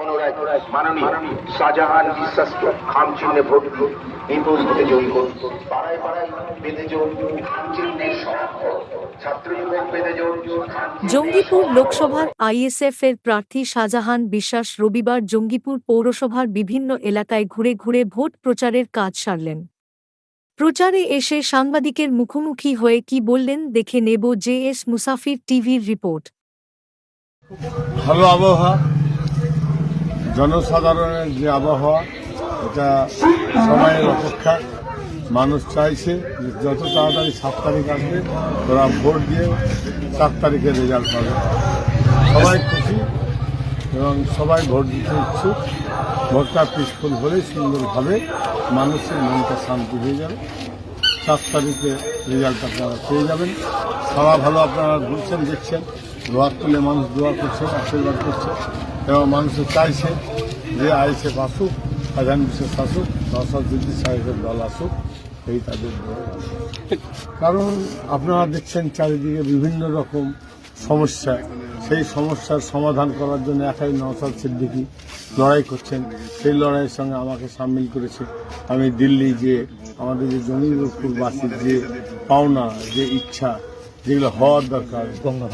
পুনরায় মাননীয় শাহজাহান বিশ্বাসকে খাম চিহ্নে ভোট দিয়ে নির্ভুল ভোটে জয়ী করুন। পাড়ায় পাড়ায় বেঁধে যোগ খাম চিহ্নের স্বাক্ষর, ছাত্র যুবক বেঁধে যোগ। জঙ্গিপুর লোকসভার আইএসএফ-এর প্রার্থী শাহজাহান বিশ্বাস রবিবার জঙ্গিপুর পৌরসভার বিভিন্ন এলাকায় ঘুরে ঘুরে ভোট প্রচারের কাজ সারলেন। প্রচারে এসে সাংবাদিকের মুখোমুখি হয়ে কি বললেন দেখে নেব জেএস মুসাফির টিভির রিপোর্ট। ভালো আবহাওয়া, জনসাধারণের যে আবহাওয়া, এটা সময়ের অপেক্ষা। মানুষ চাইছে যে যত তাড়াতাড়ি 7 তারিখ আসবে ওরা ভোট দিয়ে 7 তারিখে রেজাল্ট পাবে। সবাই খুশি এবং সবাই ভোট দিতে ইচ্ছুক। ভোটটা পিসফুল হলে সুন্দরভাবে মানুষের মনটা শান্তি হয়ে যাবে। 7 তারিখে রেজাল্ট আপনারা পেয়ে যাবেন। সবাই ভালো আপনারা ঘুরছেন, দেখছেন, দোয়ার তুলে মানুষ দোয়া করছে, আশীর্বাদ করছে এবং মানুষের চাইছে যে আইএসএফ আসুক, শাহজাহান বিশ্বাস আসুক, নওশাদউদ্দিন সাহেবের দল আসুক, এই তাদের কারণ আপনারা দেখছেন চারিদিকে বিভিন্ন রকম সমস্যা। সেই সমস্যার সমাধান করার জন্য একাই নওশাদ সিদ্দিকী লড়াই করছেন। সেই লড়াইয়ের সঙ্গে আমাকে সামিল করেছে। আমি দিল্লি যে আমাদের যে জঙ্গিপুরবাসীর যে পাওনা, যে ইচ্ছা, যেগুলো হওয়ার দরকার,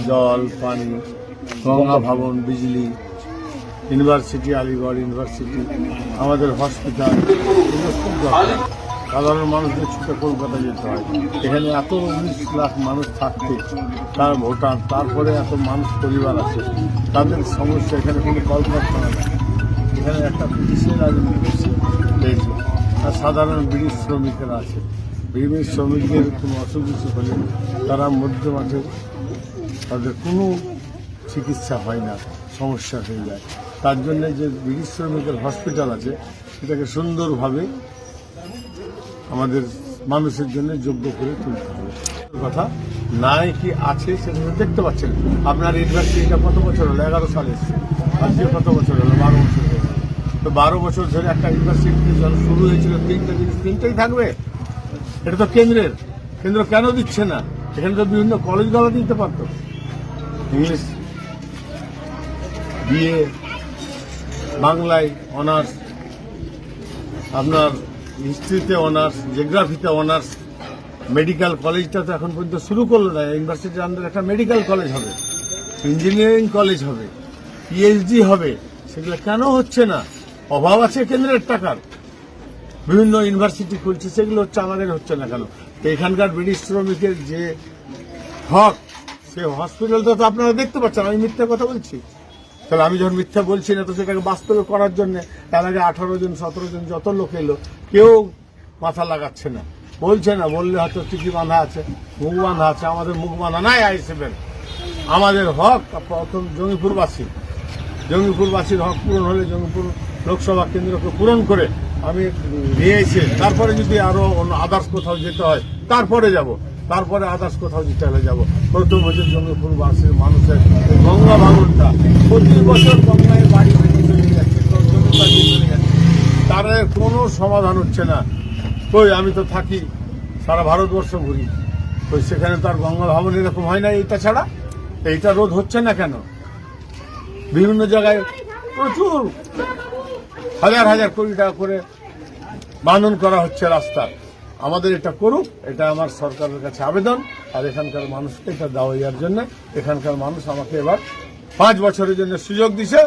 জল, পানি, গঙ্গা ভবন, বিজলি, ইউনিভার্সিটি, আলিগড় ইউনিভার্সিটি, আমাদের হসপিটাল, এগুলো খুব দরকার। সাধারণ মানুষদের ছুটে কলকাতা যেতে হয়। এখানে এত 19 লাখ মানুষ থাকতে, তার ভোটার, তারপরে এত মানুষ পরিবার আছে, তাদের সমস্যা। এখানে কোনো কলকারখানা নেই, এখানে একটা ব্রিটিশের রাজনীতি পেয়েছে। আর সাধারণ ব্রিটিশ শ্রমিকেরা আছে। ব্রিটিশ শ্রমিকদের কোনো অসুখ বিসুখ হলে তারা মধ্যমাঠে তাদের কোনো চিকিৎসা হয় না, সমস্যা হয়ে যায়। তার জন্য যে ব্রিটিশ শ্রমিকের হসপিটাল আছে সেটাকে সুন্দরভাবে আমাদের মানুষের জন্য যোগ্য করে তুলতে হবে। কথা নাই কি আছে সেগুলো দেখতে পাচ্ছেন। আপনার ইউনিভার্সিটিটা কত বছর হলো? 11 সালে এসছে। আজকে কত বছর হলো? 12 বছর হলো। তো 12 বছর ধরে একটা ইউনিভার্সিটি শুরু হয়েছিল, 3টে জিনিস 3টেই থাকবে। এটা তো কেন্দ্র কেন দিচ্ছে না? এখানে তো বিভিন্ন কলেজগুলো দিতে পারতো। ইংলিশ, বিএ, বাংলায় অনার্স, আপনার হিস্ট্রিতে অনার্স, জিওগ্রাফিতে অনার্স, মেডিকেল কলেজটা তো এখন পর্যন্ত শুরু করলো না। ইউনিভার্সিটির আন্ডারে একটা মেডিকেল কলেজ হবে, ইঞ্জিনিয়ারিং কলেজ হবে, পিএইচডি হবে। সেগুলো কেন হচ্ছে না? অভাব আছে কেন্দ্রের টাকার। বিভিন্ন ইউনিভার্সিটি খুলছে, সেগুলো হচ্ছে, আমাদের হচ্ছে না কেন? তো এখানকার ব্রিটিশ শ্রমিকের যে হক, সে হসপিটালটা তো আপনারা দেখতে পাচ্ছেন। আমি মিথ্যা কথা বলছি? তাহলে আমি যখন মিথ্যা বলছি না, তো সেটাকে বাস্তবে করার জন্য তার আগে 18 জন 17 জন যত লোক এলো, কেউ মাথা লাগাচ্ছে না, বলছে না। বললে হয়তো টিকি বাঁধা আছে, মুখ বাঁধা আছে। আমাদের মুখ বাঁধা নাই আইএসএফের। আমাদের হক প্রথম জঙ্গিপুরবাসীর হক পূরণ হলে জঙ্গিপুর লোকসভা কেন্দ্রকে পূরণ করে আমি নিয়ে এসে তারপরে যদি আরো আদার্স কোথাও যেতে হয় তারপরে যাব, তারপরে আদার্স কোথাও যেতে হলে যাব। প্রথম হচ্ছে জঙ্গিপুরবাসীর মানুষের গঙ্গা ভাঙনটা। প্রতি বছর গঙ্গায় বাড়ি ভেঙে চলে যাচ্ছে, জমি বাড়ি চলে যাচ্ছে, তার কোনো সমাধান হচ্ছে না। কই, আমি তো থাকি, সারা ভারতবর্ষ ঘুরি, কই সেখানে তার গঙ্গা ভাঙন এরকম হয় না। এইটা ছাড়া এইটা রোধ হচ্ছে না কেন? বিভিন্ন জায়গায় প্রচুর হাজার হাজার কোটি টাকা করে বাঁধন করা হচ্ছে রাস্তা। আমাদের এটা করুক, এটা আমার সরকারের কাছে আবেদন। আর এখানকার মানুষকে এটা দেওয়ার জন্য এখানকার মানুষ আমাকে এবার 5 বছরের জন্য সুযোগ দিছে।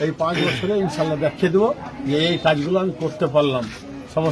এই 5 বছরে ইনশাল্লাহ দেখিয়ে দেবো যে এই কাজগুলো আমি করতে পারলাম। সমস্ত